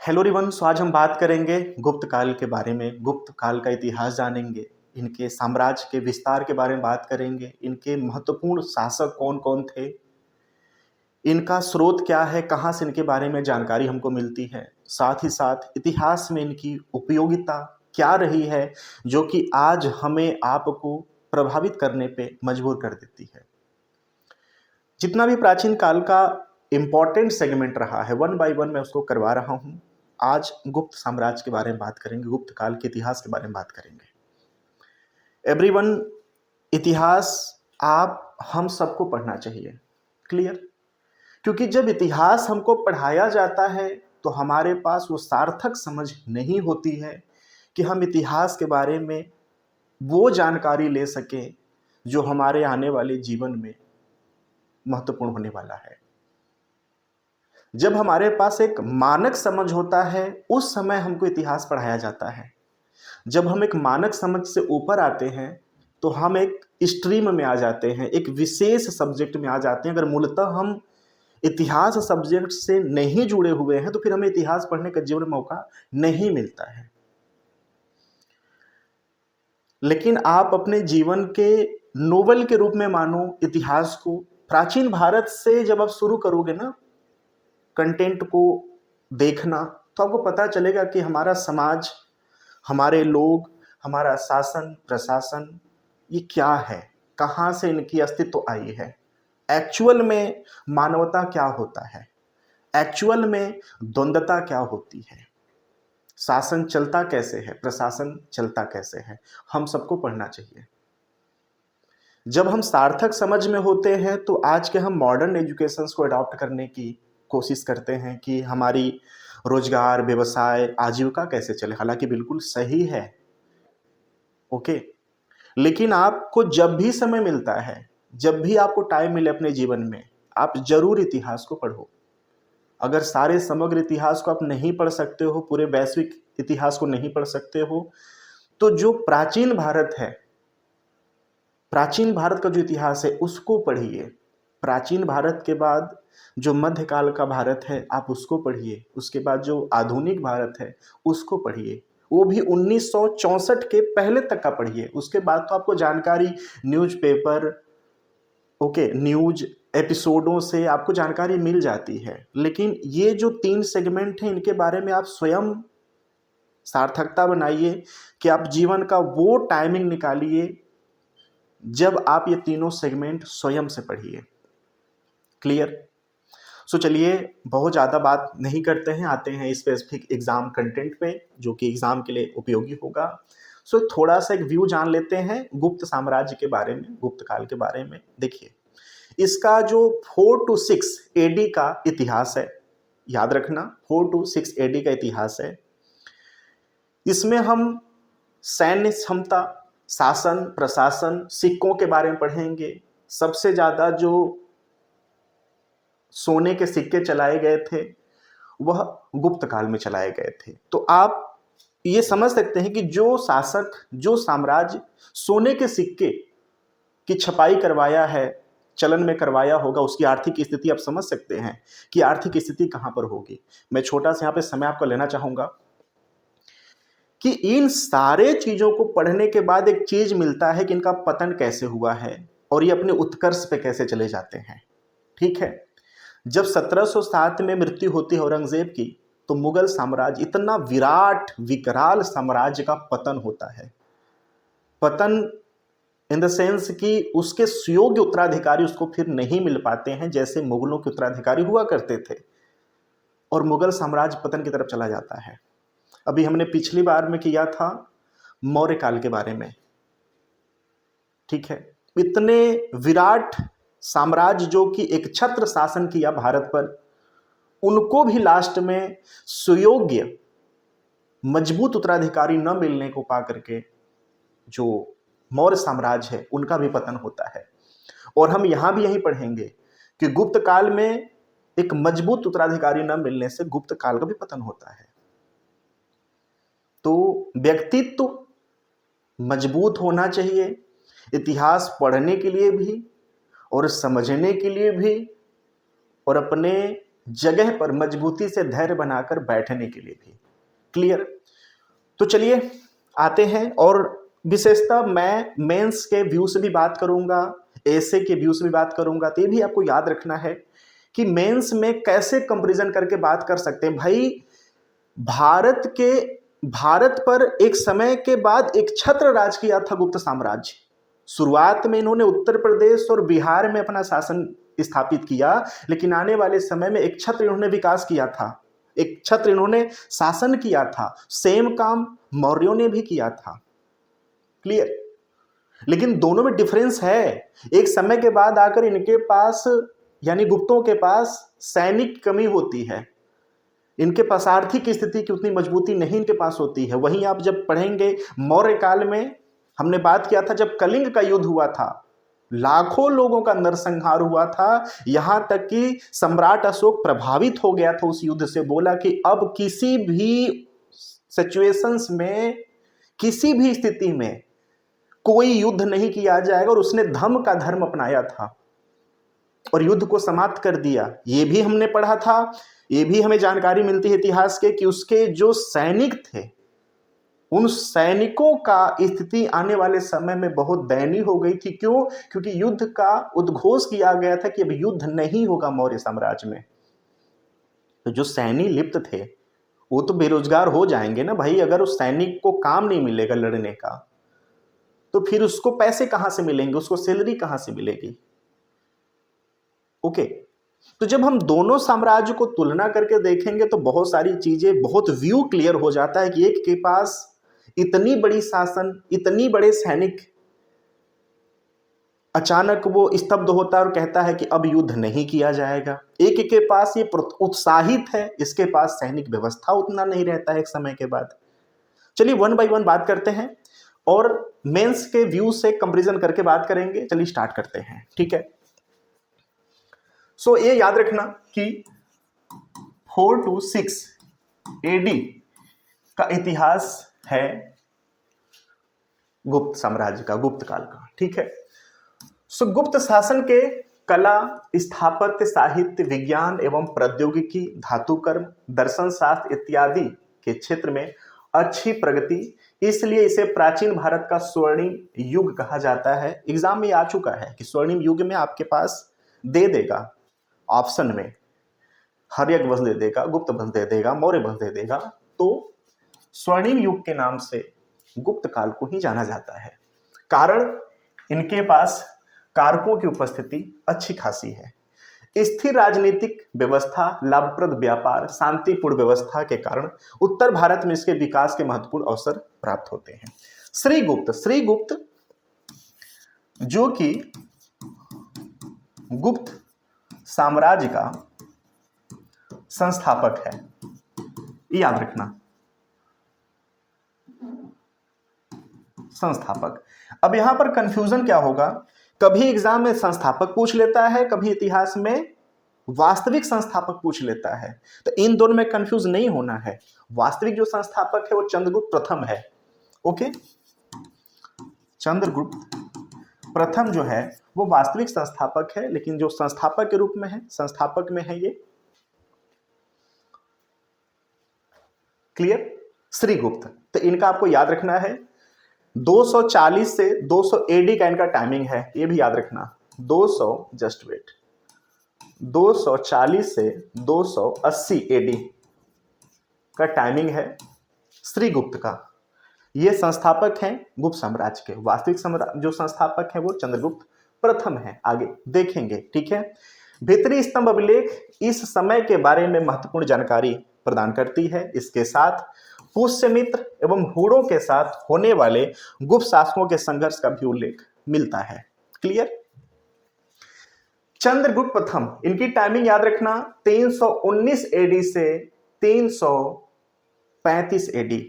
Hello रिवन, तो आज हम बात करेंगे गुप्त काल के बारे में। गुप्त काल का इतिहास जानेंगे, इनके साम्राज्य के विस्तार के बारे में बात करेंगे, इनके महत्वपूर्ण शासक कौन कौन थे, इनका स्रोत क्या है, कहाँ से इनके बारे में जानकारी हमको मिलती है। साथ ही साथ इतिहास में इनकी उपयोगिता क्या रही है, जो कि आज हमें आपको प्रभावित करने पे मजबूर कर देती है। जितना भी प्राचीन काल का इम्पोर्टेंट सेगमेंट रहा है, वन बाय वन मैं उसको करवा रहा हूँ। आज गुप्त साम्राज्य के बारे में बात करेंगे, गुप्त काल के इतिहास के बारे में बात करेंगे। एवरीवन, इतिहास आप हम सबको पढ़ना चाहिए। क्लियर? क्योंकि जब इतिहास हमको पढ़ाया जाता है तो हमारे पास वो सार्थक समझ नहीं होती है कि हम इतिहास के बारे में वो जानकारी ले सकें जो हमारे आने वाले जीवन में महत्वपूर्ण होने वाला है। जब हमारे पास एक मानक समझ होता है उस समय हमको इतिहास पढ़ाया जाता है। जब हम एक मानक समझ से ऊपर आते हैं तो हम एक स्ट्रीम में आ जाते हैं, एक विशेष सब्जेक्ट में आ जाते हैं। अगर मूलतः हम इतिहास सब्जेक्ट से नहीं जुड़े हुए हैं तो फिर हमें इतिहास पढ़ने का जीवन मौका नहीं मिलता है। लेकिन आप अपने जीवन के नोवेल के रूप में मानो इतिहास को। प्राचीन भारत से जब आप शुरू करोगे ना कंटेंट को देखना, तो आपको पता चलेगा कि हमारा समाज, हमारे लोग, हमारा शासन प्रशासन ये क्या है, कहाँ से इनकी अस्तित्व आई है, एक्चुअल में मानवता क्या होता है, एक्चुअल में द्वंद्वता क्या होती है, शासन चलता कैसे है, प्रशासन चलता कैसे है, हम सबको पढ़ना चाहिए। जब हम सार्थक समझ में होते हैं तो आज के हम मॉडर्न एजुकेशन को अडॉप्ट करने की कोशिश करते हैं कि हमारी रोजगार, व्यवसाय, आजीविका कैसे चले। हालांकि बिल्कुल सही है, ओके। लेकिन आपको जब भी समय मिलता है, जब भी आपको टाइम मिले अपने जीवन में, आप जरूर इतिहास को पढ़ो। अगर सारे समग्र इतिहास को आप नहीं पढ़ सकते हो, पूरे वैश्विक इतिहास को नहीं पढ़ सकते हो, तो जो प्राचीन भारत है, प्राचीन भारत का जो इतिहास है उसको पढ़िए। प्राचीन भारत के बाद जो मध्यकाल का भारत है आप उसको पढ़िए। उसके बाद जो आधुनिक भारत है उसको पढ़िए, वो भी 1964 के पहले तक का पढ़िए। उसके बाद तो आपको जानकारी न्यूज़पेपर, ओके, न्यूज एपिसोडों से आपको जानकारी मिल जाती है। लेकिन ये जो 3 सेगमेंट हैं इनके बारे में आप स्वयं सार्थकता बनाइए कि आप जीवन का वो टाइमिंग निकालिए जब आप ये तीनों सेगमेंट स्वयं से पढ़िए। क्लियर? सो चलिए, बहुत ज़्यादा बात नहीं करते हैं, आते हैं स्पेसिफिक एग्जाम कंटेंट पे जो कि एग्जाम के लिए उपयोगी होगा। सो थोड़ा सा एक व्यू जान लेते हैं गुप्त साम्राज्य के बारे में, गुप्त काल के बारे में। देखिए, इसका जो 4 to 6 AD का इतिहास है, याद रखना 4 to 6 AD का इतिहास है। इसमें हम सैन्य क्षमता, शासन प्रशासन, सिक्कों के बारे में पढ़ेंगे। सबसे ज़्यादा जो सोने के सिक्के चलाए गए थे वह गुप्त काल में चलाए गए थे। तो आप ये समझ सकते हैं कि जो शासक, जो साम्राज्य सोने के सिक्के की छपाई करवाया है, चलन में करवाया होगा, उसकी आर्थिक स्थिति आप समझ सकते हैं कि आर्थिक स्थिति कहां पर होगी। मैं छोटा सा यहाँ पे समय आपको लेना चाहूंगा कि इन सारे चीजों को पढ़ने के बाद एक चीज मिलता है कि इनका पतन कैसे हुआ है और ये अपने उत्कर्ष पे कैसे चले जाते हैं। ठीक है? जब 1707 में मृत्यु होती है औरंगजेब की, तो मुगल साम्राज्य, इतना विराट विकराल साम्राज्य का पतन होता है। पतन इन द सेंस कि उसके सुयोग्य उत्तराधिकारी उसको फिर नहीं मिल पाते हैं जैसे मुगलों के उत्तराधिकारी हुआ करते थे, और मुगल साम्राज्य पतन की तरफ चला जाता है। अभी हमने पिछली बार में किया था मौर्य काल के बारे में। ठीक है? इतने विराट साम्राज्य जो कि एक छत्र शासन किया भारत पर, उनको भी लास्ट में सुयोग्य मजबूत उत्तराधिकारी न मिलने को पा करके जो मौर्य साम्राज्य है उनका भी पतन होता है। और हम यहां भी यही पढ़ेंगे कि गुप्त काल में एक मजबूत उत्तराधिकारी न मिलने से गुप्त काल का भी पतन होता है। तो व्यक्तित्व मजबूत होना चाहिए, इतिहास पढ़ने के लिए भी और समझने के लिए भी, और अपने जगह पर मजबूती से धैर्य बनाकर बैठने के लिए भी। क्लियर? तो चलिए आते हैं, और विशेषतः मैं मेंस के व्यू से भी बात करूंगा, एसे के व्यू से भी बात करूंगा। तो ये भी आपको याद रखना है कि मेंस में कैसे कंपैरिजन करके बात कर सकते हैं। भाई भारत पर एक समय के बाद एक छत्र राज किया था गुप्त साम्राज्य। शुरुआत में इन्होंने उत्तर प्रदेश और बिहार में अपना शासन स्थापित किया, लेकिन आने वाले समय में एक छत्र इन्होंने विकास किया था, एक छत्र इन्होंने शासन किया था। सेम काम मौर्यों ने भी किया था। क्लियर? लेकिन दोनों में डिफरेंस है। एक समय के बाद आकर इनके पास, यानी गुप्तों के पास सैनिक कमी होती है, इनके पास आर्थिक स्थिति की उतनी मजबूती नहीं इनके पास होती है। वहीं आप जब पढ़ेंगे मौर्य काल में, हमने बात किया था जब कलिंग का युद्ध हुआ था, लाखों लोगों का नरसंहार हुआ था, यहां तक कि सम्राट अशोक प्रभावित हो गया था उस युद्ध से। बोला कि अब किसी भी सिचुएशंस में, किसी भी स्थिति में कोई युद्ध नहीं किया जाएगा, और उसने धम्म का धर्म अपनाया था और युद्ध को समाप्त कर दिया। ये भी हमने पढ़ा था, ये भी हमें जानकारी मिलती है इतिहास के कि उसके जो सैनिक थे, उन सैनिकों का स्थिति आने वाले समय में बहुत दयनीय हो गई थी। क्यों? क्योंकि युद्ध का उद्घोष किया गया था कि अब युद्ध नहीं होगा मौर्य साम्राज्य में। तो जो सैनिक लिप्त थे वो तो बेरोजगार हो जाएंगे ना भाई। अगर उस सैनिक को काम नहीं मिलेगा लड़ने का, तो फिर उसको पैसे कहां से मिलेंगे, उसको सैलरी कहां से मिलेगी? ओके। तो जब हम दोनों साम्राज्य को तुलना करके देखेंगे तो बहुत सारी चीजें, बहुत व्यू क्लियर हो जाता है कि एक के पास इतनी बड़ी शासन, इतनी बड़े सैनिक, अचानक वो स्तब्ध होता है और कहता है कि अब युद्ध नहीं किया जाएगा। एक के पास ये उत्साहित है, इसके पास सैनिक व्यवस्था उतना नहीं रहता है एक समय के बाद। चलिए वन बाय वन बात करते हैं और मेंस के व्यू से कंपैरिजन करके बात करेंगे। चलिए स्टार्ट करते हैं, ठीक है। सो ये याद रखना कि 4 to 6 AD का इतिहास है गुप्त साम्राज्य का, गुप्त काल का, ठीक है। सो गुप्त शासन के कला, स्थापत्य, साहित्य, विज्ञान एवं प्रौद्योगिकी, धातुकर्म, दर्शन शास्त्र इत्यादि के क्षेत्र में अच्छी प्रगति, इसलिए इसे प्राचीन भारत का स्वर्णिम युग कहा जाता है। एग्जाम में आ चुका है कि स्वर्णिम युग में आपके पास दे देगा ऑप्शन में, हर्यक वंश दे देगा, गुप्त वंश दे देगा, मौर्य वंश दे देगा। तो स्वर्णिम युग के नाम से गुप्त काल को ही जाना जाता है, कारण इनके पास कारकों की उपस्थिति अच्छी खासी है। स्थिर राजनीतिक व्यवस्था, लाभप्रद व्यापार, शांतिपूर्ण व्यवस्था के कारण उत्तर भारत में इसके विकास के महत्वपूर्ण अवसर प्राप्त होते हैं। श्रीगुप्त जो कि गुप्त साम्राज्य का संस्थापक है, याद रखना, संस्थापक। अब यहां पर कंफ्यूजन क्या होगा, कभी एग्जाम में संस्थापक पूछ लेता है, कभी इतिहास में वास्तविक संस्थापक पूछ लेता है। तो इन दोनों में कंफ्यूज नहीं होना है। वास्तविक जो संस्थापक है वो चंद्रगुप्त प्रथम है। ओके, चंद्रगुप्त प्रथम जो है वो वास्तविक संस्थापक है, लेकिन जो संस्थापक के रूप में है, संस्थापक में है ये। क्लियर? श्रीगुप्त। तो इनका आपको याद रखना है 240 से 200 AD का इनका टाइमिंग है, ये भी याद रखना। 240 से 280 AD का टाइमिंग है श्रीगुप्त का। ये संस्थापक हैं गुप्त साम्राज्य के। वास्तविक जो संस्थापक है वो चंद्रगुप्त प्रथम है। आगे देखेंगे, ठीक है। भीतरी स्तंभ अभिलेख इस समय के बारे में महत्वपूर्ण जानकारी प्रदान करती है। इसके साथ पुष्यमित्र एवं हुड़ों के साथ होने वाले गुप्त शासकों के संघर्ष का भी उल्लेख मिलता है। क्लियर? चंद्रगुप्त प्रथम, इनकी टाइमिंग याद रखना 319 AD से 335 AD।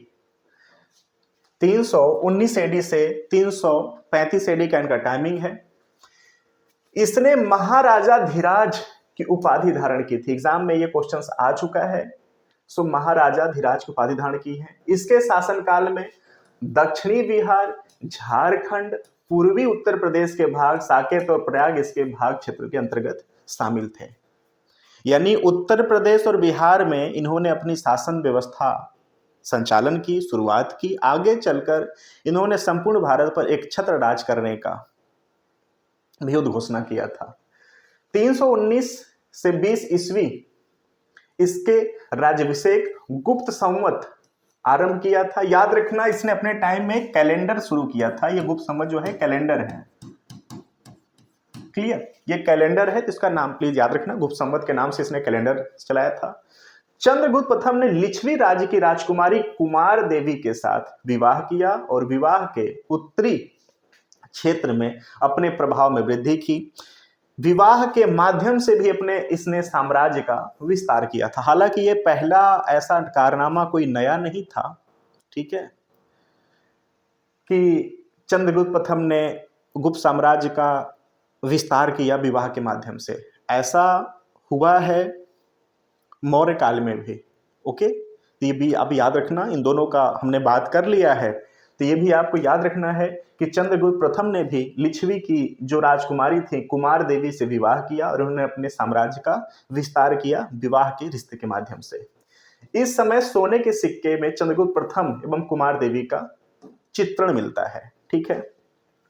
319 AD से 335 AD का इनका टाइमिंग है। इसने महाराजा धीराज की उपाधि धारण की थी। एग्जाम में ये क्वेश्चंस आ चुका है। सो महाराजा धीराज की उपाधि धारण की है। इसके शासनकाल में दक्षिणी बिहार, झारखंड, पूर्वी उत्तर प्रदेश के भाग, साकेत और प्रयाग इसके भाग क्षेत्र के अंतर्गत शामिल थे। यानी उत्तर प्रदेश और बिहार में इन्होंने अपनी शासन व्यवस्था संचालन की, शुरुआत की। आगे चलकर इन्होंने संपूर्ण भारत पर एक छत्र राज करने का भी उद्घोषणा किया था। 319 से 20 ईस्वी इसके राज्याभिषेक गुप्त संवत आरंभ किया था। याद रखना, इसने अपने टाइम में कैलेंडर शुरू किया था। ये गुप्त संवत जो है कैलेंडर है, क्लियर, ये कैलेंडर है, तो इसका नाम प्लीज याद रखना, गुप्त संवत के नाम से इसने कैलेंडर चलाया था। चंद्रगुप्त प्रथम ने लिच्छवी राज्य की राजकुमारी कुमार देवी के साथ विवाह किया और विवाह के उत्तरी क्षेत्र में अपने प्रभाव में वृद्धि की। विवाह के माध्यम से भी अपने इसने साम्राज्य का विस्तार किया था। हालांकि ये पहला ऐसा कारनामा कोई नया नहीं था, ठीक है, कि चंद्रगुप्त प्रथम ने गुप्त साम्राज्य का विस्तार किया विवाह के माध्यम से। ऐसा हुआ है मौर्य काल में भी। ओके, तो ये भी आप याद रखना, इन दोनों का हमने बात कर लिया है, तो ये भी आपको याद रखना है कि चंद्रगुप्त प्रथम ने भी लिच्छवी की जो राजकुमारी थी कुमार देवी से विवाह किया और उन्होंने अपने साम्राज्य का विस्तार किया विवाह के रिश्ते के माध्यम से। इस समय सोने के सिक्के में चंद्रगुप्त प्रथम एवं कुमार देवी का चित्रण मिलता है, ठीक है।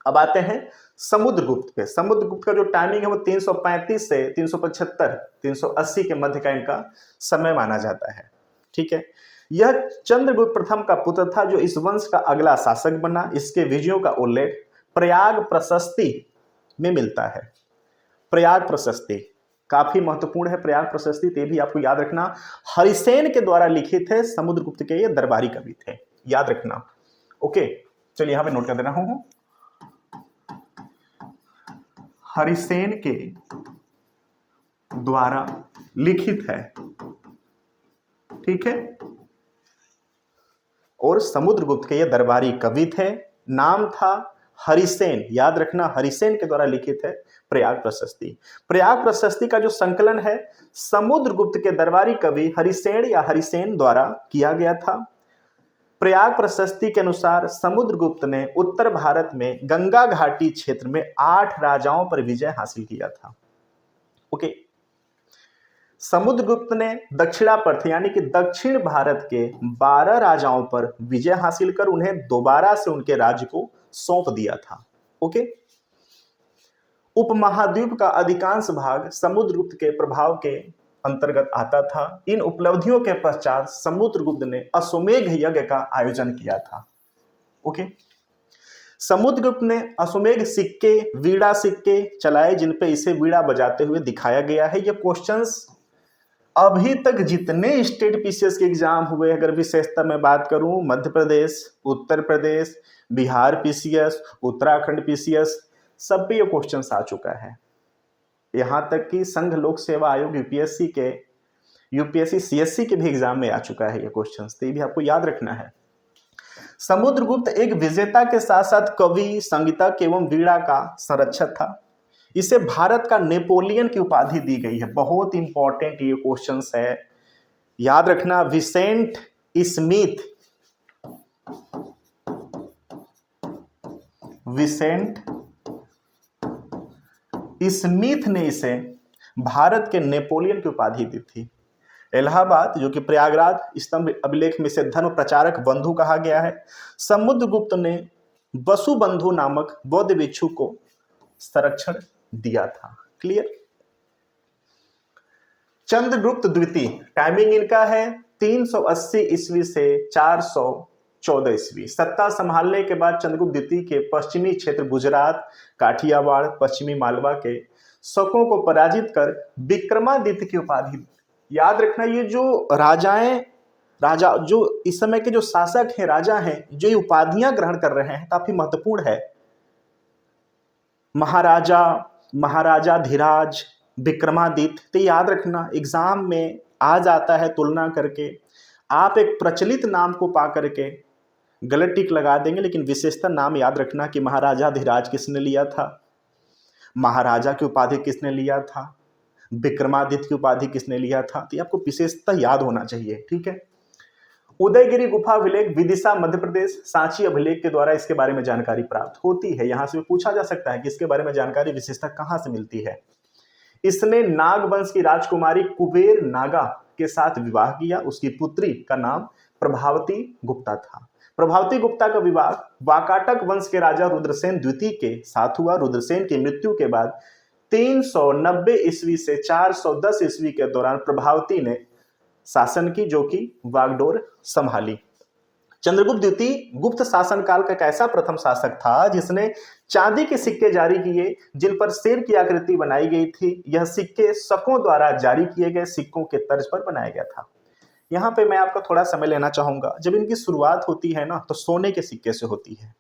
अब आते हैं समुद्रगुप्त पे। समुद्रगुप्त का जो टाइमिंग है वो 335 से 375 380 के मध्य का इनका समय माना जाता है, ठीक है। यह चंद्रगुप्त प्रथम का पुत्र था जो इस वंश का अगला शासक बना। इसके विजयों का उल्लेख प्रयाग प्रशस्ति में मिलता है। प्रयाग प्रशस्ति काफी महत्वपूर्ण है। प्रयाग प्रशस्ति ते भी आपको याद रखना, हरिसेन के द्वारा लिखित है। समुद्रगुप्त के ये दरबारी कवि थे, याद रखना। ओके, चलिए यहां पे नोट कर दे रहा हूं, हरिसेन के द्वारा लिखित है, ठीक है। और समुद्रगुप्त के ये दरबारी कवि थे, नाम था हरिसेन, याद रखना, हरिसेन के द्वारा लिखित है प्रयाग प्रशस्ति। प्रयाग प्रशस्ति का जो संकलन है समुद्रगुप्त के दरबारी कवि हरिसेन या हरिसेन द्वारा किया गया था। प्रयाग प्रशस्ति के अनुसार समुद्रगुप्त ने उत्तर भारत में गंगा घाटी क्षेत्र में 8 राजाओं पर विजय हासिल किया था। ओके, समुद्रगुप्त ने दक्षिणापर्थ यानी कि दक्षिण भारत के 12 राजाओं पर विजय हासिल कर उन्हें दोबारा से उनके राज्य को सौंप दिया था। ओके, उपमहाद्वीप का अधिकांश भाग समुद्रगुप्त के प्रभाव के अंतर्गत आता था। इन उपलब्धियों के पश्चात समुद्रगुप्त ने अश्वमेध यज्ञ का आयोजन किया था। ओके, समुद्रगुप्त ने अश्वमेध सिक्के, वीणा सिक्के चलाए जिन पे इसे वीणा बजाते हुए दिखाया गया है। ये क्वेश्चंस अभी तक जितने स्टेट पीसीएस के एग्जाम हुए, अगर विशेषता में बात करूं, मध्य प्रदेश, उत्तर प्रदेश, बिहार पीसीएस, उत्तराखंड पीसीएस, सब पे ये क्वेश्चंस आ चुका है। यहां तक कि संघ लोक सेवा आयोग यूपीएससी सीएससी के भी एग्जाम में आ चुका है ये क्वेश्चंस, तो ये भी आपको याद रखना है। समुद्रगुप्त एक विजेता के साथ साथ कवि, संगीतज्ञ एवं वीणा का संरक्षक था। इसे भारत का नेपोलियन की उपाधि दी गई है। बहुत इंपॉर्टेंट ये क्वेश्चंस है, याद रखना। विसेंट स्मिथ ने इसे भारत के नेपोलियन की उपाधि दी थी। इलाहाबाद जो कि प्रयागराज स्तंभ अभिलेख में से धर्म प्रचारक बंधु कहा गया है। समुद्रगुप्त ने वसुबंधु नामक बौद्ध भिक्षु को संरक्षण दिया था। क्लियर। चंद्रगुप्त द्वितीय, टाइमिंग इनका है 380 ईस्वी से 414 ईस्वी। सत्ता संभालने के बाद चंद्रगुप्त द्वितीय के पश्चिमी क्षेत्र गुजरात, काठियावाड़, पश्चिमी मालवा के शकों को पराजित कर विक्रमादित्य की उपाधि, याद रखना, ये जो राजा जो इस समय के जो शासक हैं, राजा हैं, जो ये उपाधियां ग्रहण कर रहे हैं काफी महत्वपूर्ण है। महाराजा धीराज, विक्रमादित्य, तो याद रखना एग्जाम में आ जाता है तुलना करके। आप एक प्रचलित नाम को पा करके गलत टिक लगा देंगे, लेकिन विशेषता नाम याद रखना कि महाराजा धीराज किसने लिया था, महाराजा की उपाधि किसने लिया था, विक्रमादित्य की उपाधि किसने लिया था, तो आपको विशेषता याद होना चाहिए, ठीक है। उदयगिरी गुफा अभिलेख विदिशा मध्य प्रदेश, सांची अभिलेख के द्वारा इसके बारे में जानकारी प्राप्त होती है। यहां से पूछा जा सकता है कि इसके बारे में जानकारी विशेषता कहां से मिलती है। इसने नाग वंश की राजकुमारी कुबेर नागा के साथ विवाह किया। उसकी पुत्री का नाम प्रभावती गुप्ता था। प्रभावती गुप्ता का विवाह वाकाटक वंश के राजा रुद्रसेन द्वितीय के साथ हुआ। रुद्रसेन की मृत्यु के बाद 390 ईस्वी से 410 ईस्वी के दौरान प्रभावती ने शासन की, जो कि वागडोर संभाली। चंद्रगुप्त द्वितीय गुप्त शासनकाल का एक ऐसा प्रथम शासक था जिसने चांदी के सिक्के जारी किए जिन पर शेर की आकृति बनाई गई थी। यह सिक्के शकों द्वारा जारी किए गए सिक्कों के तर्ज पर बनाया गया था। यहाँ पे मैं आपका थोड़ा समय लेना चाहूंगा। जब इनकी शुरुआत होती है ना, तो सोने के सिक्के से होती है।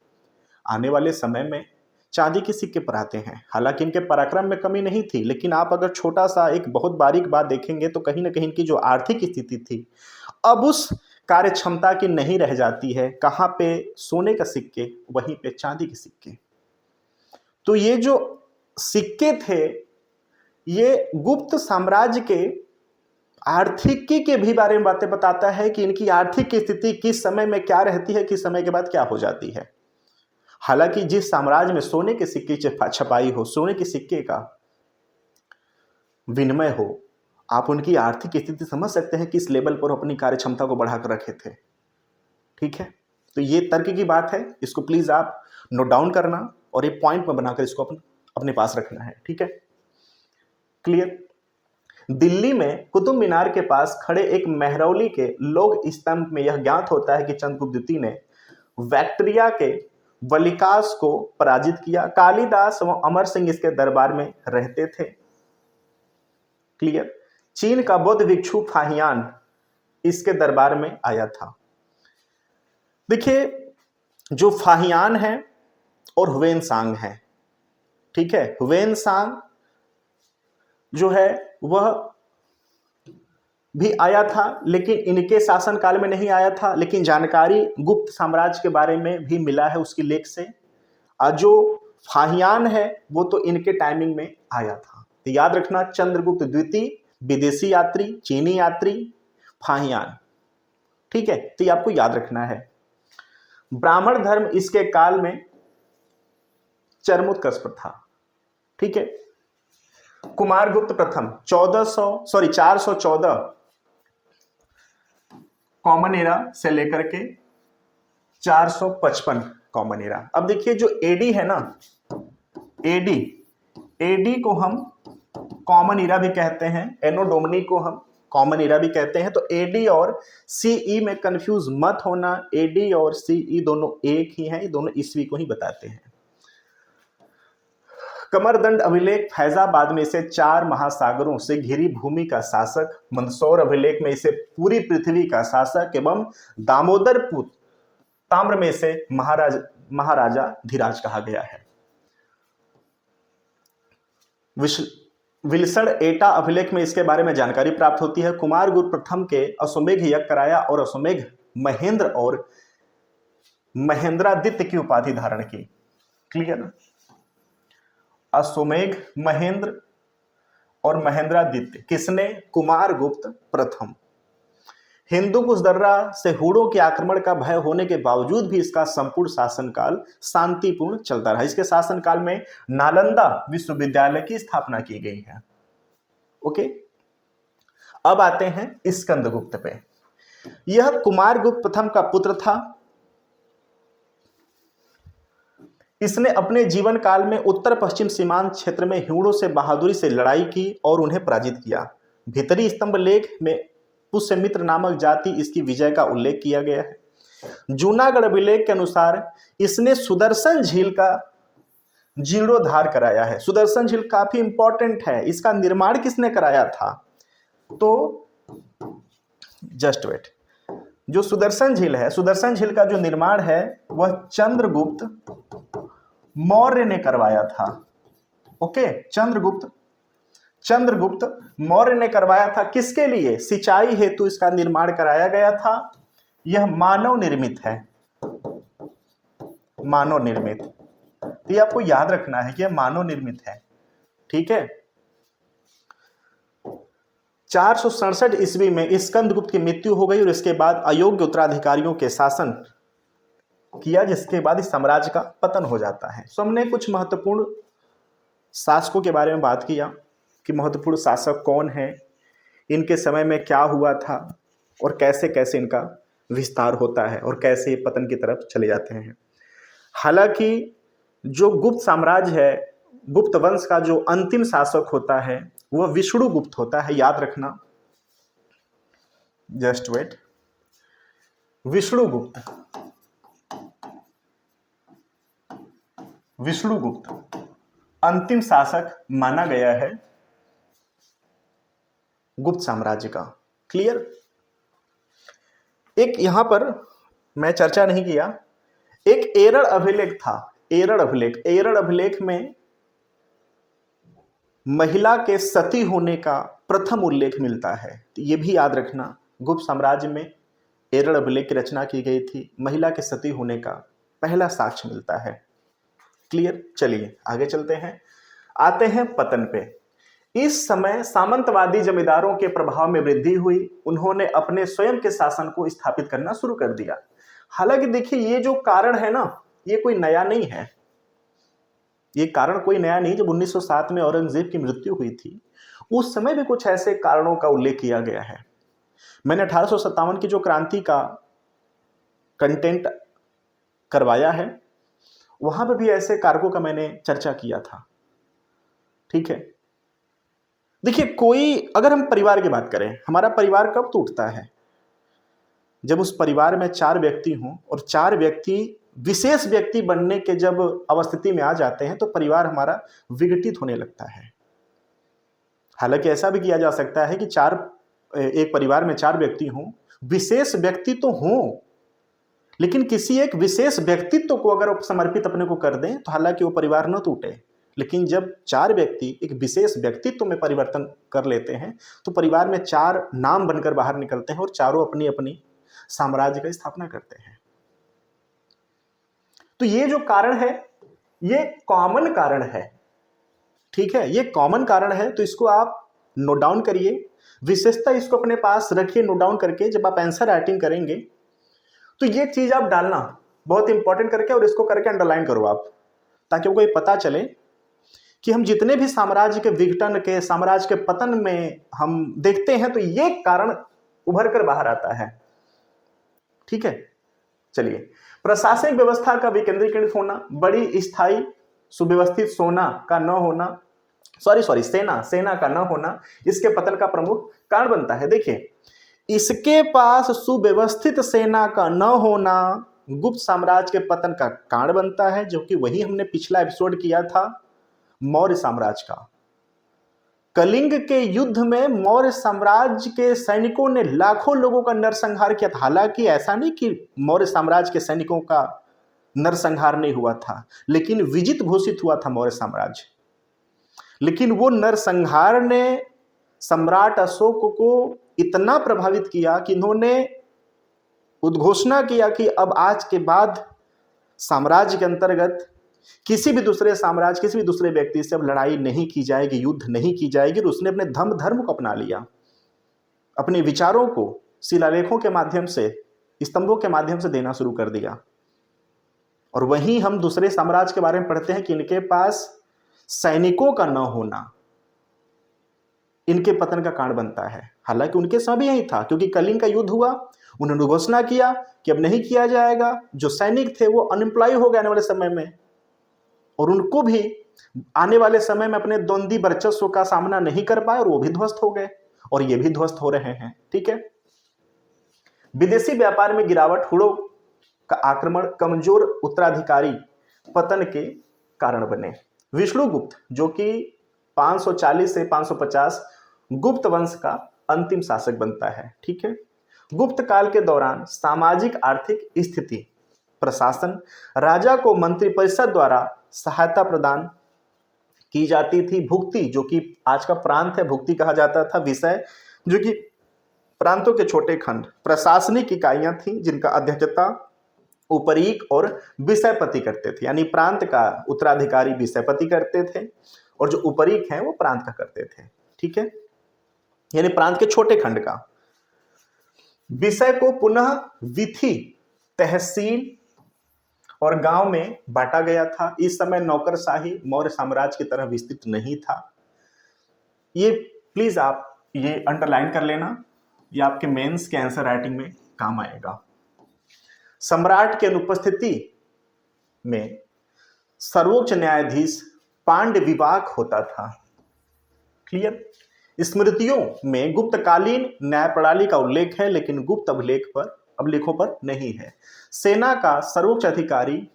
आने वाले समय में चांदी के सिक्के पर आते हैं। हालांकि इनके पराक्रम में कमी नहीं थी, लेकिन आप अगर छोटा सा एक बहुत बारीक बात देखेंगे तो कहीं ना कहीं इनकी जो आर्थिक स्थिति थी अब उस कार्य क्षमता की नहीं रह जाती है। कहाँ पे सोने का सिक्के, वहीं पे चांदी के सिक्के। तो ये जो सिक्के थे ये गुप्त साम्राज्य के आर्थिकी के भी बारे में बातें बताता है कि इनकी आर्थिक स्थिति किस समय में क्या रहती है, किस समय के बाद क्या हो जाती है। हालांकि जिस साम्राज्य में सोने के सिक्के छपाई हो, सोने के सिक्के का विनिमय हो, आप उनकी आर्थिक स्थिति समझ सकते हैं किस लेवल पर अपनी कार्य क्षमता को बढ़ाकर रखे थे। ठीक है, तो ये तर्क की बात है, इसको प्लीज आप नोट डाउन करना और एक पॉइंट में बनाकर इसको अपने पास रखना है। ठीक है, क्लियर। दिल्ली में कुतुब मीनार के पास खड़े एक मेहरौली के लोक स्तंभ में यह ज्ञात होता है कि चंद्रगुप्त द्वितीय ने बैक्टीरिया के वलिकास को पराजित किया। कालिदास व अमर सिंह इसके दरबार में रहते थे। क्लियर। चीन का बौद्ध भिक्षु फाहियान इसके दरबार में आया था। देखिए, जो फाहियान है और हुवेनसांग है, ठीक है, हुवेनसांग जो है वह भी आया था, लेकिन इनके शासनकाल में नहीं आया था। लेकिन जानकारी गुप्त साम्राज्य के बारे में भी मिला है उसकी लेख से। और जो फाहियान है वो तो इनके टाइमिंग में आया था। तो याद रखना, चंद्रगुप्त द्वितीय, विदेशी यात्री, चीनी यात्री, फाहियान। ठीक है, तो ये आपको याद रखना है। ब्राह्मण धर्म इसके काल में चरमोत्कर्ष पर था। ठीक है। कुमारगुप्त प्रथम 414 कॉमन एरा से लेकर के 455 कॉमन एरा। अब देखिए, जो एडी है ना, एडी को हम कॉमन एरा भी कहते हैं, एनो डोमिनी को हम कॉमन एरा भी कहते हैं। तो एडी और सीई में कंफ्यूज मत होना, एडी और सीई दोनों एक ही हैं, ये दोनों ईस्वी को ही बताते हैं। कमरदंड अभिलेख फैजाबाद में इसे 4 महासागरों से घिरी भूमि का शासक, मंदसौर अभिलेख में इसे पूरी पृथ्वी का शासक एवं दामोदरपुर ताम्र में इसे महाराजा धीराज कहा गया है। विल्सण एटा अभिलेख में इसके बारे में जानकारी प्राप्त होती है। कुमारगुप्त प्रथम के अश्वमेघ यज्ञ कराया और अश्वमेघ महेंद्र और महेंद्रादित्य की उपाधि धारण की। क्लियर। अश्वमेघ महेंद्र और महेंद्रादित्य किसने? कुमारगुप्त प्रथम। हिंदू कुश दर्रा से हूणों के आक्रमण का भय होने के बावजूद भी इसका संपूर्ण शासनकाल शांतिपूर्ण चलता रहा। इसके शासनकाल में नालंदा विश्वविद्यालय की स्थापना की गई है। ओके, अब आते हैं स्कंदगुप्त पे। यह कुमारगुप्त प्रथम का पुत्र था। इसने अपने जीवन काल में उत्तर पश्चिम सीमांत क्षेत्र में हूणों से बहादुरी से लड़ाई की और उन्हें पराजित किया। भीतरी स्तंभ लेख में पुष्यमित्र नामक जाति इसकी विजय का उल्लेख किया गया है। जूनागढ़ अभिलेख के अनुसार इसने सुदर्शन झील का जीर्णोद्धार कराया है। सुदर्शन झील काफी इंपॉर्टेंट है। इसका निर्माण किसने कराया था? तो जस्ट वेट, जो सुदर्शन झील है, सुदर्शन झील का जो निर्माण है वह चंद्रगुप्त मौर्य ने करवाया था। ओके, चंद्रगुप्त मौर्य ने करवाया था। किसके लिए? सिंचाई हेतु इसका निर्माण कराया गया था। यह मानव निर्मित है, मानव निर्मित। तो ये आपको याद रखना है कि यह मानव निर्मित है। ठीक है। 467 ईस्वी में स्कंदगुप्त की मृत्यु हो गई और इसके बाद अयोग्य उत्तराधिकारियों के शासन किया, जिसके बाद इस साम्राज्य का पतन हो जाता है। सो हमने कुछ महत्वपूर्ण शासकों के बारे में बात किया। कि महत्वपूर्ण शासक कौन है, इनके समय में क्या हुआ था और कैसे कैसे इनका विस्तार होता है और कैसे ये पतन की तरफ चले जाते हैं। हालांकि जो गुप्त साम्राज्य है, गुप्त वंश का जो अंतिम शासक होता है वह विष्णुगुप्त होता है, याद रखना। Just wait. विष्णुगुप्त, विष्णुगुप्त अंतिम शासक माना गया है गुप्त साम्राज्य का। क्लियर। एक यहां पर मैं चर्चा नहीं किया, एक एरड़ अभिलेख था, एरड़ अभिलेख। एरड़ अभिलेख में महिला के सती होने का प्रथम उल्लेख मिलता है, तो ये भी याद रखना। गुप्त साम्राज्य में एरड़ अभिलेख की रचना की गई थी, महिला के सती होने का पहला साक्ष्य मिलता है। क्लियर। चलिए आगे चलते हैं, आते हैं पतन पे। इस समय सामंतवादी जमींदारों के प्रभाव में वृद्धि हुई, उन्होंने अपने स्वयं के शासन को स्थापित करना शुरू कर दिया। हालांकि देखिए ये जो कारण है ना, ये कोई नया नहीं है, ये कारण कोई नया नहीं। जब 1907 में औरंगजेब की मृत्यु हुई थी उस समय भी कुछ ऐसे कारणों का उल्लेख किया गया है। मैंने 1857 की जो क्रांति का कंटेंट करवाया है वहां पर भी ऐसे कारकों का मैंने चर्चा किया था। ठीक है। देखिए कोई, अगर हम परिवार की बात करें, हमारा परिवार कब टूटता है? जब उस परिवार में 4 व्यक्ति हों और 4 व्यक्ति विशेष व्यक्ति बनने के जब अवस्थिति में आ जाते हैं तो परिवार हमारा विघटित होने लगता है। हालांकि ऐसा भी किया जा सकता है कि एक परिवार में 4 व्यक्ति हों, विशेष व्यक्ति तो हों, लेकिन किसी एक विशेष व्यक्तित्व को अगर समर्पित अपने को कर दें तो हालांकि वो परिवार न टूटे। लेकिन जब 4 व्यक्ति एक विशेष व्यक्तित्व में परिवर्तन कर लेते हैं तो परिवार में 4 नाम बनकर बाहर निकलते हैं और चारों अपनी अपनी साम्राज्य की स्थापना करते हैं। तो ये जो कारण है ये कॉमन कारण है। ठीक है, ये कॉमन कारण है, तो इसको आप नोट डाउन करिए, विशेषता इसको अपने पास रखिए नोट डाउन करके। जब आप आंसर राइटिंग करेंगे तो ये चीज आप डालना बहुत इंपॉर्टेंट करके, और इसको करके अंडरलाइन करो आप, ताकि आपको ये पता चले कि हम जितने भी साम्राज्य के विघटन के, साम्राज्य के पतन में हम देखते हैं तो ये कारण उभर कर बाहर आता है। ठीक है। चलिए, प्रशासनिक व्यवस्था का विकेंद्रीकृत होना, बड़ी स्थायी सुव्यवस्थित सेना का न होना, सेना का न होना इसके पतन का प्रमुख कारण बनता है। देखिए, इसके पास सुव्यवस्थित सेना का न होना गुप्त साम्राज्य के पतन का कारण बनता है, जो कि वही हमने पिछला एपिसोड किया था मौर्य साम्राज्य का। कलिंग के युद्ध में मौर्य साम्राज्य के सैनिकों ने लाखों लोगों का नरसंहार किया था। हालांकि ऐसा नहीं कि मौर्य साम्राज्य के सैनिकों का नरसंहार नहीं हुआ था, लेकिन विजित घोषित हुआ था मौर्य साम्राज्य। लेकिन वो नरसंहार ने सम्राट अशोक को इतना प्रभावित किया कि इन्होंने उद्घोषणा किया कि अब आज के बाद साम्राज्य के अंतर्गत किसी भी दूसरे साम्राज्य, किसी भी दूसरे व्यक्ति से अब लड़ाई नहीं की जाएगी, युद्ध नहीं की जाएगी। और उसने अपने धर्म को अपना लिया, अपने विचारों को शिलालेखों के माध्यम से, स्तंभों के माध्यम से देना शुरू कर दिया। और वहीं हम दूसरे साम्राज्य के बारे में पढ़ते हैं कि इनके पास सैनिकों का न होना इनके पतन का कारण बनता है। हालांकि उनके समय भी यही था, क्योंकि कलिंग का युद्ध हुआ, उन्होंने घोषणा किया कि अब नहीं किया जाएगा। जो सैनिक थे वो अनएम्प्लॉय हो गए आने वाले समय में, और उनको भी आने वाले समय में अपने द्वंद्वी वर्चस्व का सामना नहीं कर पाए और वो भी ध्वस्त हो गए, और ये भी ध्वस्त हो रहे हैं। ठीक है। विदेशी व्यापार में गिरावट, हुड़ों का आक्रमण, कमजोर उत्तराधिकारी पतन के कारण बने। विष्णुगुप्त जो कि 540 से 550 गुप्त वंश का अंतिम शासक बनता है। ठीक है। गुप्त काल के दौरान सामाजिक आर्थिक स्थिति, प्रशासन, राजा को मंत्रिपरिषद द्वारा सहायता प्रदान की जाती थी। भुक्ति जो कि आज का प्रांत है, भुक्ति कहा जाता था। विषय जो कि प्रांतों के छोटे खंड, प्रशासनिक इकाइयां थी जिनका अध्यक्षता उपरीक और विषयपति करते थे। यानी प्रांत का उत्तराधिकारी विषयपति करते थे और जो उपरीक हैं वो प्रांत का करते थे। ठीक है। यानी प्रांत के छोटे खंड का। विषय को पुनः विथि, तहसील और गांव में बांटा गया था। इस समय नौकरशाही मौर्य साम्राज्य की तरह विस्तृत नहीं था। ये प्लीज आप ये अंडरलाइन कर लेना, ये आपके मेंस के आंसर राइटिंग में काम आएगा। सम्राट के अनुपस्थिति में सर्वोच्च न्यायाधीश पांड्य विवाक होता था। क्लियर। स्मृतियों में गुप्तकालीन न्याय प्रणाली का उल्लेख है, लेकिन गुप्त अभिलेखों पर नहीं है। सेना का सर्वोच्च अधिकारी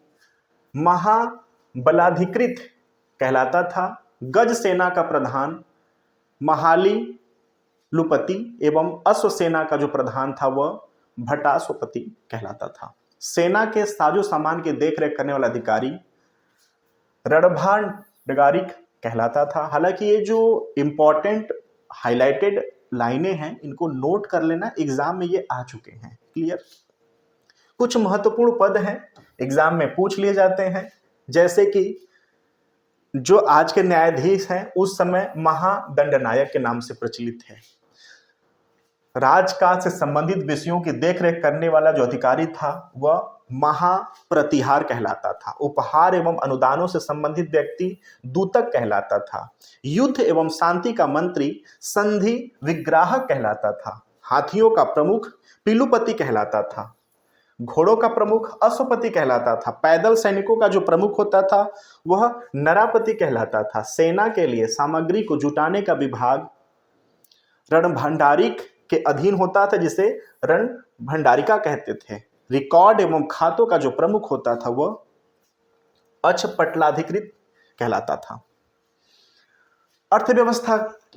महाबलाधिकृत कहलाता था। गज सेना का प्रधान महालीलुपति एवं अश्व सेना का जो प्रधान था वह भटाश्वपति कहलाता था। सेना के साजो सामान की देखरेख करने वाला अधिकारी रणभांडारिक कहलाता था। हालांकि ये जो इंपॉर्टेंट हाईलाइटेड लाइनें हैं इनको नोट कर लेना, एग्जाम में ये आ चुके हैं। क्लियर। कुछ महत्वपूर्ण पद हैं, एग्जाम में पूछ लिए जाते हैं, जैसे कि जो आज के न्यायाधीश हैं उस समय महादंडनायक के नाम से प्रचलित है। राजकाज से संबंधित विषयों की देखरेख करने वाला जो अधिकारी था वह महाप्रतिहार कहलाता था। उपहार एवं अनुदानों से संबंधित व्यक्ति दूतक कहलाता था। युद्ध एवं शांति का मंत्री संधि विग्राहक कहलाता था। हाथियों का प्रमुख पीलुपति कहलाता था। घोड़ों का प्रमुख अश्वपति कहलाता था। पैदल सैनिकों का जो प्रमुख होता था वह नरापति कहलाता था। सेना के लिए सामग्री को जुटाने का विभाग रणभंडारिक के अधीन होता था, जिसे रणभंडारिका कहते थे। रिकॉर्ड एवं खातों का जो प्रमुख होता था वह अक्षपटलाधिकृत कहलाता था। अर्थव्यवस्था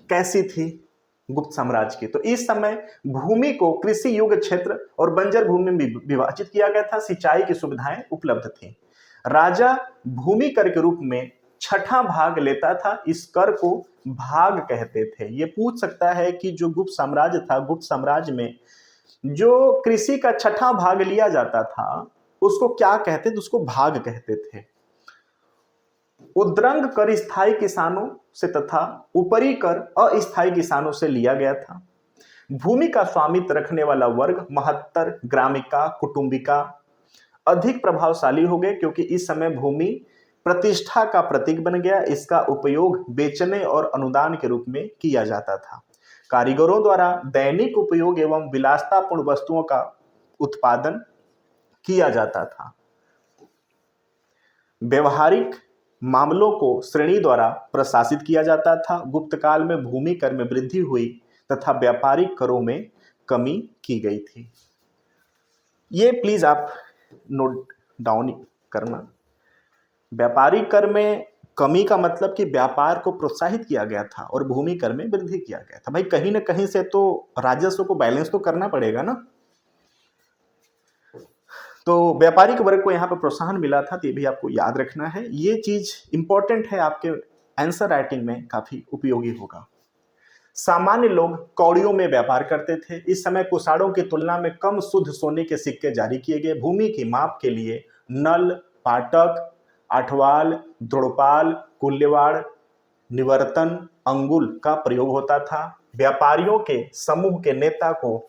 कैसी थी गुप्त साम्राज्य की? तो इस समय भूमि को कृषि योग्य क्षेत्र और बंजर भूमि में विभाजित किया गया था। सिंचाई की सुविधाएं उपलब्ध थी। राजा भूमि कर के रूप में छठा भाग लेता था। इस कर को भाग कहते थे। ये पूछ सकता है कि जो गुप्त साम्राज्य था, गुप्त साम्राज्य में जो कृषि का छठा भाग लिया जाता था उसको क्या कहते थे? उसको भाग कहते थे। उद्रंग कर स्थायी किसानों से तथा ऊपरी कर अस्थायी किसानों से लिया गया था। भूमि का स्वामित्व रखने वाला वर्ग महत्तर, ग्रामिका, कुटुंबिका अधिक प्रभावशाली हो गए, क्योंकि इस समय भूमि प्रतिष्ठा का प्रतीक बन गया। इसका उपयोग बेचने और अनुदान के रूप में किया जाता था। कारीगरों द्वारा दैनिक उपयोग एवं विलासतापूर्ण वस्तुओं का उत्पादन किया जाता था। व्यवहारिक मामलों को श्रेणी द्वारा प्रशासित किया जाता था। गुप्त काल में भूमि कर में वृद्धि हुई तथा व्यापारिक करों में कमी की गई थी। ये प्लीज आप नोट डाउन करना। व्यापारिक कर में कमी का मतलब कि व्यापार को प्रोत्साहित किया गया था और भूमि कर में वृद्धि किया गया था। भाई कहीं ना कहीं से तो राजस्व को बैलेंस तो करना पड़ेगा ना। तो व्यापारिक वर्ग को यहाँ पर प्रोत्साहन मिला था, तो ये भी आपको याद रखना है। ये चीज इंपॉर्टेंट है, आपके आंसर राइटिंग में काफी उपयोगी होगा। सामान्य लोग कौड़ियों में व्यापार करते थे। इस समय कुषाणों की तुलना में कम शुद्ध सोने के सिक्के जारी किए गए। भूमि की माप के लिए नल, पाटक, आठवाल, द्रोणपाल, कुल्यवाड़, निवर्तन, अंगुल का प्रयोग होता था। व्यापारियों के समूह के नेता को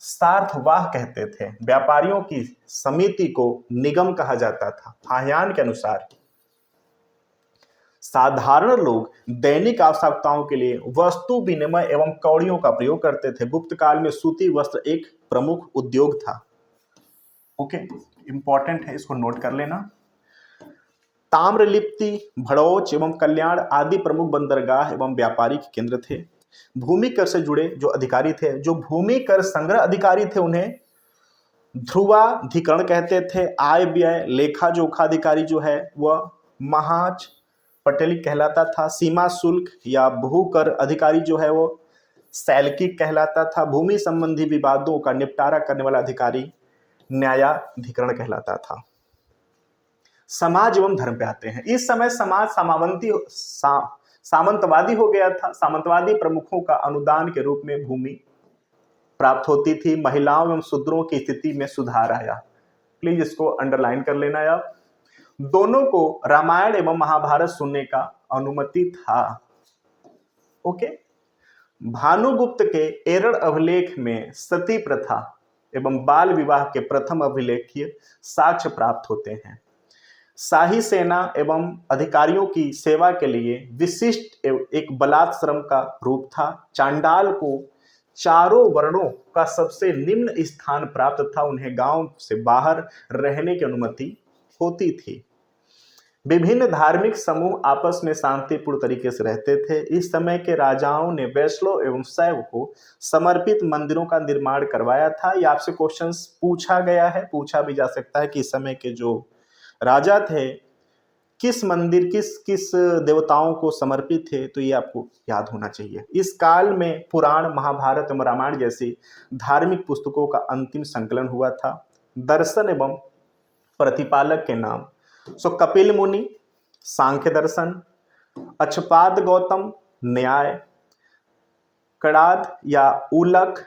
सार्थवाह कहते थे। व्यापारियों की समिति को निगम कहा जाता था। फाह्यान के अनुसार साधारण लोग दैनिक आवश्यकताओं के लिए वस्तु विनिमय एवं कौड़ियों का प्रयोग करते थे। गुप्त काल में सूती वस्त्र एक प्रमुख उद्योग था। ओके, इंपॉर्टेंट है, इसको नोट कर लेना। ताम्रलिप्ति, भड़ौच एवं कल्याण आदि प्रमुख बंदरगाह एवं व्यापारिक केंद्र थे। भूमि कर से जुड़े जो अधिकारी थे, जो भूमि कर संग्रह अधिकारी थे, उन्हें ध्रुवाधिकरण कहते थे। आय व्यय लेखा जोखा अधिकारी जो है वह महाच पटेलिक कहलाता था। सीमा शुल्क या भूकर अधिकारी जो है वो सैलकिक कहलाता था। भूमि संबंधी विवादों का निपटारा करने वाला अधिकारी न्यायाधिकरण कहलाता था। समाज एवं धर्म पे आते हैं। इस समय समाज सामंतवादी हो गया था। सामंतवादी प्रमुखों का अनुदान के रूप में भूमि प्राप्त होती थी। महिलाओं एवं शूद्रों की स्थिति में सुधार आया। प्लीज इसको अंडरलाइन कर लेना यार। दोनों को रामायण एवं महाभारत सुनने का अनुमति था। ओके। भानुगुप्त के एरड़ अभिलेख में सती प्रथा एवं बाल विवाह के प्रथम अभिलेखीय साक्ष्य प्राप्त होते हैं। शाही सेना एवं अधिकारियों की सेवा के लिए विशिष्ट एक बलात्श्रम का रूप था। चांडाल को चारों वर्णों का सबसे निम्न स्थान प्राप्त था। उन्हें गांव से बाहर रहने की अनुमति होती थी। विभिन्न धार्मिक समूह आपस में शांतिपूर्ण तरीके से रहते थे। इस समय के राजाओं ने वैष्णव एवं शैव को समर्पित मंदिरों का निर्माण करवाया था। ये आपसे क्वेश्चंस पूछा गया है, पूछा भी जा सकता है कि इस समय के जो राजा थे किस मंदिर किस किस देवताओं को समर्पित थे, तो ये आपको याद होना चाहिए। इस काल में पुराण, महाभारत एवं रामायण जैसी धार्मिक पुस्तकों का अंतिम संकलन हुआ था। दर्शन एवं प्रतिपालक के नाम, कपिल मुनि सांख्य दर्शन, अक्षपाद गौतम न्याय, कड़ाद या उलक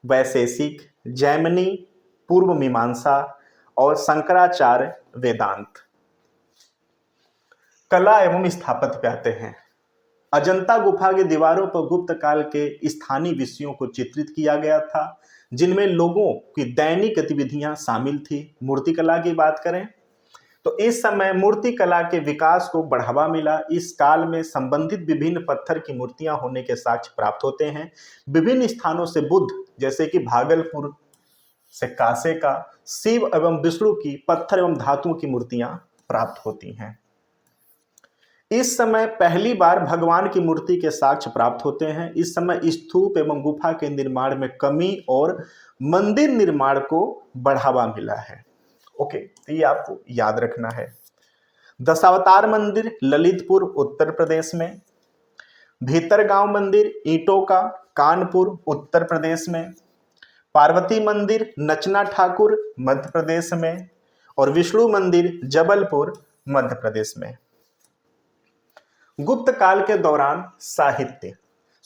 वैशेषिक, जैमिनी पूर्व मीमांसा और शंकराचार्य वेदांत। कला एवं स्थापत्य पे आते हैं। अजंता गुफा की दीवारों पर गुप्त काल के स्थानीय विषयों को चित्रित किया गया था, जिनमें लोगों की दैनिक गतिविधियां शामिल थी। मूर्तिकला की बात करें तो इस समय मूर्ति कला के विकास को बढ़ावा मिला। इस काल में संबंधित विभिन्न पत्थर की मूर्तियां होने के साक्ष्य प्राप्त होते हैं। विभिन्न स्थानों से बुद्ध, जैसे कि भागलपुर से कांसे का, शिव एवं विष्णु की पत्थर एवं धातुओं की मूर्तियां प्राप्त होती हैं। इस समय पहली बार भगवान की मूर्ति के साक्ष्य प्राप्त होते हैं। इस समय स्तूप एवं गुफा के निर्माण में कमी और मंदिर निर्माण को बढ़ावा मिला है। ओके, तो ये आपको याद रखना है। दशावतार मंदिर ललितपुर उत्तर प्रदेश में, भीतरगांव मंदिर ईंटों का कानपुर उत्तर प्रदेश में, पार्वती मंदिर नचना ठाकुर मध्य प्रदेश में और विष्णु मंदिर जबलपुर मध्य प्रदेश में। गुप्त काल के दौरान साहित्य,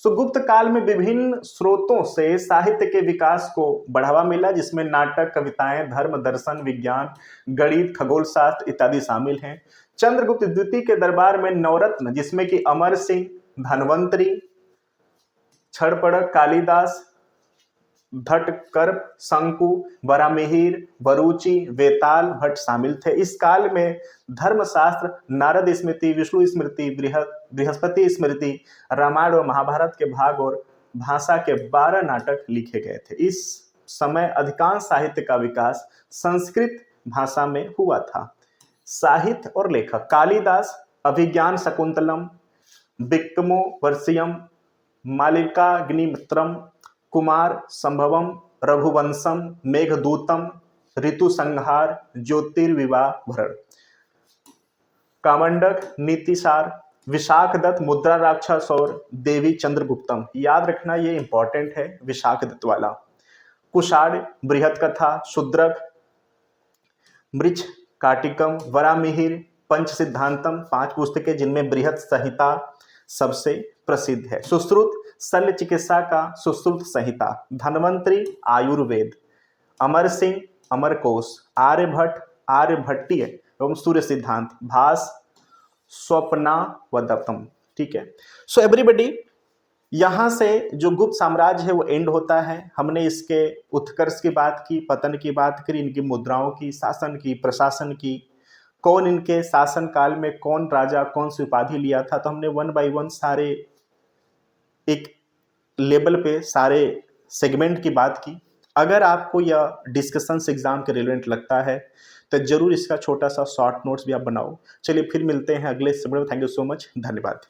गुप्त काल में विभिन्न स्रोतों से साहित्य के विकास को बढ़ावा मिला, जिसमें नाटक, कविताएं, धर्म, दर्शन, विज्ञान, गणित, खगोल शास्त्र इत्यादि शामिल हैं। चंद्रगुप्त द्वितीय के दरबार में नवरत्न, जिसमें कि अमर सिंह, धनवंतरी, छड़पड़क, कालिदास, धटकर्प, शंकु, वरामिहिर, बरूची, वेताल, भट्ट शामिल थे। इस काल में धर्मशास्त्र, नारद स्मृति, विष्णु स्मृति, बृहस्पति स्मृति, रामायण और महाभारत के भाग और भाषा के 12 नाटक लिखे गए थे। इस समय अधिकांश साहित्य का विकास संस्कृत भाषा में हुआ था। साहित्य और लेखक, कालिदास अभिज्ञान शकुंतलम, विक्रमो वर्षियम, मालिकाग्निमित्रम, कुमार संभवम, रघुवंशम, मेघदूतम, ऋतु संहार, ज्योतिर्विवाह भरण, कामंडक, नीतिसार, विशाखदत्त, मुद्रा राक्षस और देवी चंद्रगुप्तम। याद रखना, ये इंपॉर्टेंट है विशाखदत्त वाला। कुषाण, बृहत कथा, शूद्रक, मृछ काटिकम, वरामिहिर, पंच सिद्धांतम, 5 पुस्तकें जिनमें बृहत संहिता सबसे प्रसिद्ध है। सुश्रुत शल्य चिकित्सा का सुश्रुत संहिता, धन्वंतरी आयुर्वेद, अमर सिंह अमरकोश, आर्यभट्ट आर्यभट्टीय एवं सूर्य सिद्धांत, भास स्वप्नावदतम। ठीक है, सो एवरीबडी, यहां से जो गुप्त साम्राज्य है वो एंड होता है। हमने इसके उत्कर्ष की बात की, पतन की बात करी, इनकी मुद्राओं की, शासन की, प्रशासन की, कौन इनके शासन काल में कौन राजा कौन सी उपाधि लिया था। तो हमने 1 बाय 1 सारे एक लेवल पे सारे सेगमेंट की बात की। अगर आपको यह डिस्कशंस एग्जाम के रिलेवेंट लगता है तो जरूर इसका छोटा सा शॉर्ट नोट्स भी आप बनाओ। चलिए फिर मिलते हैं अगले सेगमेंट में। थैंक यू सो मच, धन्यवाद।